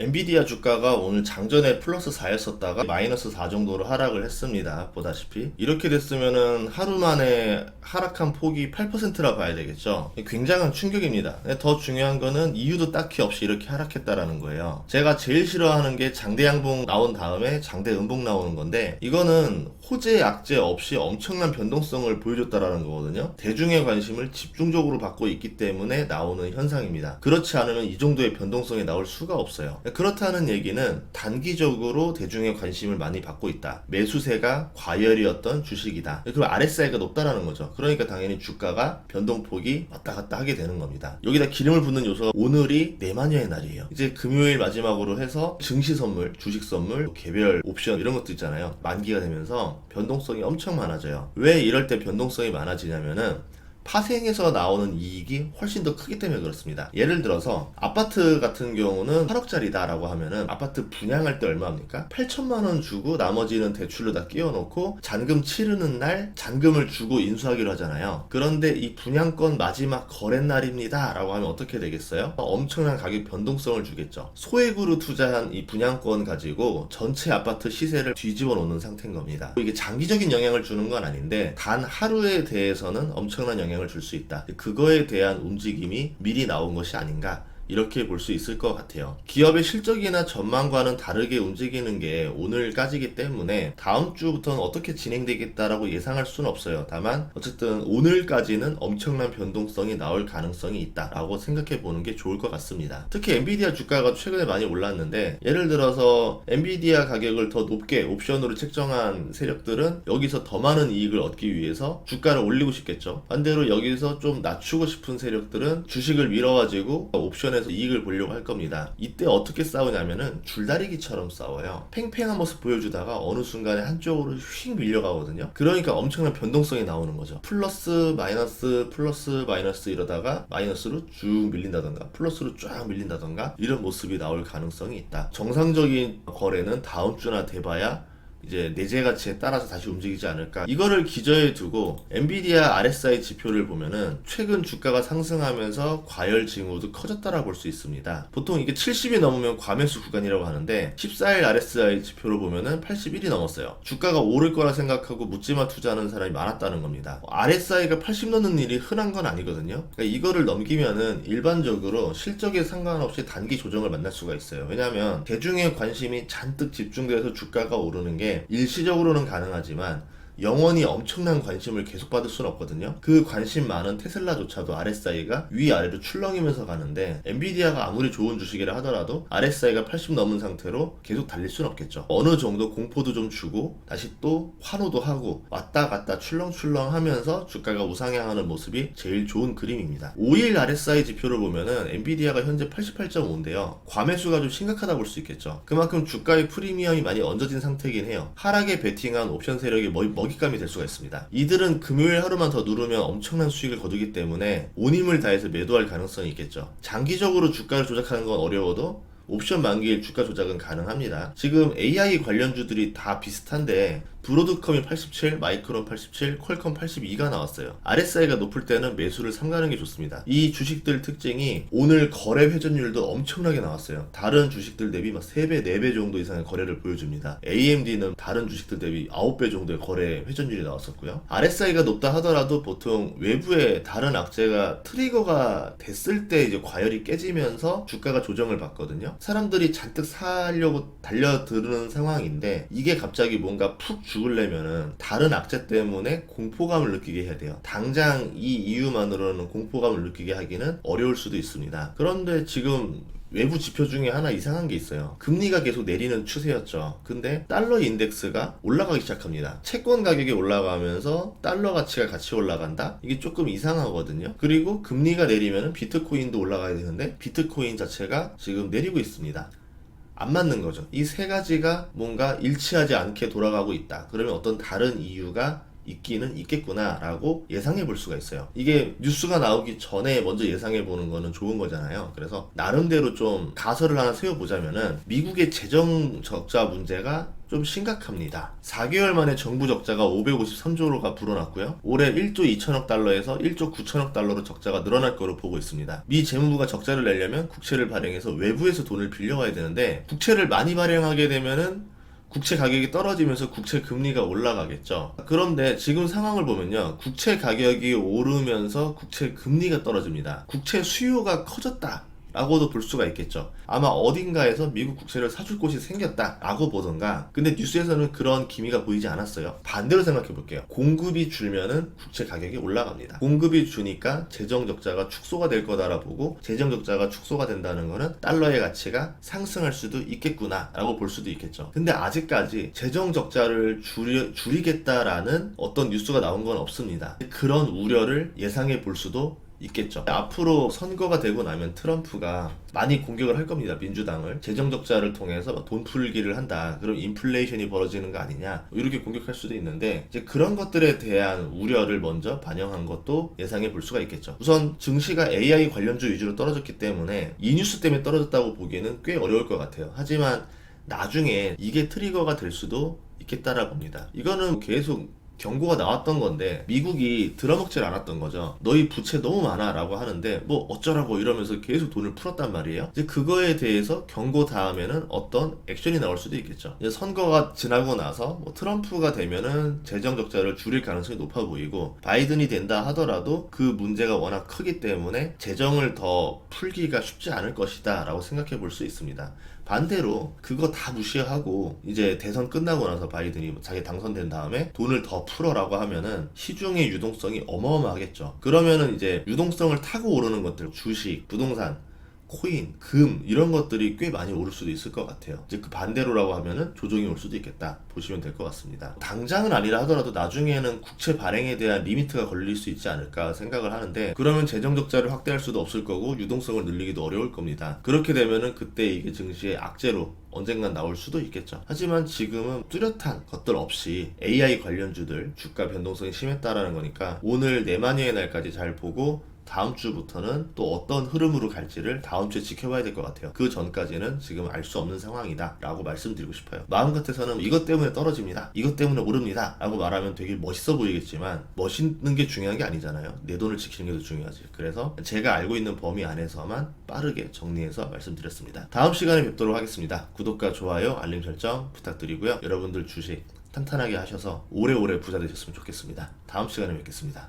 엔비디아 주가가 오늘 장전에 플러스 4였었다가 마이너스 4 정도로 하락을 했습니다. 보다시피 이렇게 됐으면은 하루 만에 하락한 폭이 8%라 봐야 되겠죠. 굉장한 충격입니다. 더 중요한 거는 이유도 딱히 없이 이렇게 하락했다라는 거예요. 제가 제일 싫어하는 게 장대 양봉 나온 다음에 장대 음봉 나오는 건데, 이거는 호재 악재 없이 엄청난 변동성을 보여줬다라는 거거든요. 대중의 관심을 집중적으로 받고 있기 때문에 나오는 현상입니다. 그렇지 않으면 이 정도의 변동성이 나올 수가 없어요. 그렇다는 얘기는 단기적으로 대중의 관심을 많이 받고 있다. 매수세가 과열이었던 주식이다. 그리고 RSI가 높다라는 거죠. 그러니까 당연히 주가가 변동폭이 왔다 갔다 하게 되는 겁니다. 여기다 기름을 붓는 요소가 오늘이 내마녀의 날이에요. 이제 금요일 마지막으로 해서 증시 선물, 주식 선물, 개별 옵션 이런 것도 있잖아요. 만기가 되면서 변동성이 엄청 많아져요. 왜 이럴 때 변동성이 많아지냐면은 파생에서 나오는 이익이 훨씬 더 크기 때문에 그렇습니다. 예를 들어서 아파트 같은 경우는 8억짜리다 라고 하면은 아파트 분양할 때 얼마입니까? 8천만 원 주고 나머지는 대출로 다 끼워놓고 잔금 치르는 날 잔금을 주고 인수하기로 하잖아요. 그런데 이 분양권 마지막 거래날입니다 라고 하면 어떻게 되겠어요? 엄청난 가격 변동성을 주겠죠. 소액으로 투자한 이 분양권 가지고 전체 아파트 시세를 뒤집어 놓는 상태인 겁니다. 이게 장기적인 영향을 주는 건 아닌데 단 하루에 대해서는 엄청난 영향을 줄 수 있다. 그거에 대한 움직임이 미리 나온 것이 아닌가, 이렇게 볼 수 있을 것 같아요. 기업의 실적이나 전망과는 다르게 움직이는 게 오늘까지기 때문에 다음 주부터는 어떻게 진행되겠다라고 예상할 수는 없어요. 다만 어쨌든 오늘까지는 엄청난 변동성이 나올 가능성이 있다라고 생각해 보는 게 좋을 것 같습니다. 특히 엔비디아 주가가 최근에 많이 올랐는데, 예를 들어서 엔비디아 가격을 더 높게 옵션으로 책정한 세력들은 여기서 더 많은 이익을 얻기 위해서 주가를 올리고 싶겠죠. 반대로 여기서 좀 낮추고 싶은 세력들은 주식을 밀어가지고 옵션에 이익을 보려고 할 겁니다. 이때 어떻게 싸우냐면은 줄다리기처럼 싸워요. 팽팽한 모습 보여주다가 어느 순간에 한쪽으로 휙 밀려가거든요. 그러니까 엄청난 변동성이 나오는 거죠. 플러스 마이너스 이러다가 마이너스로 쭉 밀린다던가 플러스로 쫙 밀린다던가 이런 모습이 나올 가능성이 있다. 정상적인 거래는 다음 주나 돼봐야 이제 내재 가치에 따라서 다시 움직이지 않을까. 이거를 기저에 두고 엔비디아 RSI 지표를 보면은 최근 주가가 상승하면서 과열 징후도 커졌다라고 볼 수 있습니다. 보통 이게 70이 넘으면 과매수 구간이라고 하는데 14일 RSI 지표를 보면은 81이 넘었어요. 주가가 오를 거라 생각하고 묻지마 투자하는 사람이 많았다는 겁니다. RSI가 80 넘는 일이 흔한 건 아니거든요. 그러니까 이거를 넘기면은 일반적으로 실적에 상관없이 단기 조정을 만날 수가 있어요. 왜냐하면 대중의 관심이 잔뜩 집중돼서 주가가 오르는 게 일시적으로는 가능하지만 영원히 엄청난 관심을 계속 받을 수는 없거든요. 그 관심 많은 테슬라조차도 RSI가 위아래로 출렁이면서 가는데, 엔비디아가 아무리 좋은 주식이라 하더라도 RSI가 80 넘은 상태로 계속 달릴 수는 없겠죠. 어느 정도 공포도 좀 주고 다시 또 환호도 하고 왔다 갔다 출렁출렁 하면서 주가가 우상향하는 모습이 제일 좋은 그림입니다. 5일 RSI 지표를 보면은 엔비디아가 현재 88.5인데요 과매수가 좀 심각하다 볼 수 있겠죠. 그만큼 주가의 프리미엄이 많이 얹어진 상태이긴 해요. 하락에 베팅한 옵션 세력이 먹잇감이 될 수가 있습니다. 이들은 금요일 하루만 더 누르면 엄청난 수익을 거두기 때문에 온 힘을 다해서 매도할 가능성이 있겠죠. 장기적으로 주가를 조작하는 건 어려워도 옵션 만기일 주가 조작은 가능합니다. 지금 AI 관련주들이 다 비슷한데 브로드컴이 87, 마이크론 87, 퀄컴 82가 나왔어요. RSI가 높을 때는 매수를 삼가는 게 좋습니다. 이 주식들 특징이 오늘 거래 회전율도 엄청나게 나왔어요. 다른 주식들 대비 막 3배, 4배 정도 이상의 거래를 보여줍니다. AMD는 다른 주식들 대비 9배 정도의 거래 회전율이 나왔었고요. RSI가 높다 하더라도 보통 외부의 다른 악재가 트리거가 됐을 때 이제 과열이 깨지면서 주가가 조정을 받거든요. 사람들이 잔뜩 사려고 달려드는 상황인데, 이게 갑자기 뭔가 푹 죽으려면은 다른 악재 때문에 공포감을 느끼게 해야 돼요. 당장 이 이유만으로는 공포감을 느끼게 하기는 어려울 수도 있습니다. 그런데 지금 외부 지표 중에 하나 이상한 게 있어요. 금리가 계속 내리는 추세였죠. 근데 달러 인덱스가 올라가기 시작합니다. 채권 가격이 올라가면서 달러 가치가 같이 올라간다? 이게 조금 이상하거든요. 그리고 금리가 내리면 비트코인도 올라가야 되는데 비트코인 자체가 지금 내리고 있습니다. 안 맞는 거죠. 이 세 가지가 뭔가 일치하지 않게 돌아가고 있다. 그러면 어떤 다른 이유가 있기는 있겠구나 라고 예상해 볼 수가 있어요. 이게 뉴스가 나오기 전에 먼저 예상해 보는 거는 좋은 거잖아요. 그래서 나름대로 좀 가설을 하나 세워보자면은 미국의 재정 적자 문제가 좀 심각합니다. 4개월 만에 정부 적자가 553조로가 불어났고요. 올해 1조 2천억 달러에서 1조 9천억 달러로 적자가 늘어날 거로 보고 있습니다. 미 재무부가 적자를 내려면 국채를 발행해서 외부에서 돈을 빌려와야 되는데 국채를 많이 발행하게 되면은 국채 가격이 떨어지면서 국채 금리가 올라가겠죠. 그런데 지금 상황을 보면요. 국채 가격이 오르면서 국채 금리가 떨어집니다. 국채 수요가 커졌다 라고도 볼 수가 있겠죠. 아마 어딘가에서 미국 국채를 사줄 곳이 생겼다 라고 보던가. 근데 뉴스에서는 그런 기미가 보이지 않았어요. 반대로 생각해 볼게요. 공급이 줄면은 국채 가격이 올라갑니다. 공급이 주니까 재정 적자가 축소가 될 거다라 보고 재정 적자가 축소가 된다는 거는 달러의 가치가 상승할 수도 있겠구나 라고 볼 수도 있겠죠. 근데 아직까지 재정 적자를 줄이겠다라는 어떤 뉴스가 나온 건 없습니다. 그런 우려를 예상해 볼 수도 있겠죠. 앞으로 선거가 되고 나면 트럼프가 많이 공격을 할 겁니다. 민주당을 재정 적자를 통해서 돈 풀기를 한다. 그럼 인플레이션이 벌어지는 거 아니냐 이렇게 공격할 수도 있는데 이제 그런 것들에 대한 우려를 먼저 반영한 것도 예상해 볼 수가 있겠죠. 우선 증시가 AI 관련주 위주로 떨어졌기 때문에 이 뉴스 때문에 떨어졌다고 보기에는 꽤 어려울 것 같아요. 하지만 나중에 이게 트리거가 될 수도 있겠다라 봅니다. 이거는 계속 경고가 나왔던 건데 미국이 들어먹질 않았던 거죠. 너희 부채 너무 많아 라고 하는데 뭐 어쩌라고 이러면서 계속 돈을 풀었단 말이에요. 이제 그거에 대해서 경고 다음에는 어떤 액션이 나올 수도 있겠죠. 이제 선거가 지나고 나서 뭐 트럼프가 되면은 재정 적자를 줄일 가능성이 높아 보이고 바이든이 된다 하더라도 그 문제가 워낙 크기 때문에 재정을 더 풀기가 쉽지 않을 것이다 라고 생각해 볼 수 있습니다. 반대로 그거 다 무시하고 이제 대선 끝나고 나서 바이든이 자기 당선된 다음에 돈을 더 풀어라고 하면은 시중의 유동성이 어마어마하겠죠. 그러면은 이제 유동성을 타고 오르는 것들, 주식, 부동산, 코인, 금 이런 것들이 꽤 많이 오를 수도 있을 것 같아요. 이제 그 반대로라고 하면은 조정이 올 수도 있겠다 보시면 될 것 같습니다. 당장은 아니라 하더라도 나중에는 국채 발행에 대한 리미트가 걸릴 수 있지 않을까 생각을 하는데 그러면 재정 적자를 확대할 수도 없을 거고 유동성을 늘리기도 어려울 겁니다. 그렇게 되면은 그때 이게 증시의 악재로 언젠간 나올 수도 있겠죠. 하지만 지금은 뚜렷한 것들 없이 AI 관련주들 주가 변동성이 심했다라는 거니까 오늘 내마녀의 날까지 잘 보고 다음 주부터는 또 어떤 흐름으로 갈지를 다음 주에 지켜봐야 될 것 같아요. 그 전까지는 지금 알 수 없는 상황이다 라고 말씀드리고 싶어요. 마음 같아서는 이것 때문에 떨어집니다, 이것 때문에 오릅니다 라고 말하면 되게 멋있어 보이겠지만 멋있는 게 중요한 게 아니잖아요. 내 돈을 지키는 게 더 중요하지. 그래서 제가 알고 있는 범위 안에서만 빠르게 정리해서 말씀드렸습니다. 다음 시간에 뵙도록 하겠습니다. 구독과 좋아요, 알림 설정 부탁드리고요. 여러분들 주식 탄탄하게 하셔서 오래오래 부자 되셨으면 좋겠습니다. 다음 시간에 뵙겠습니다.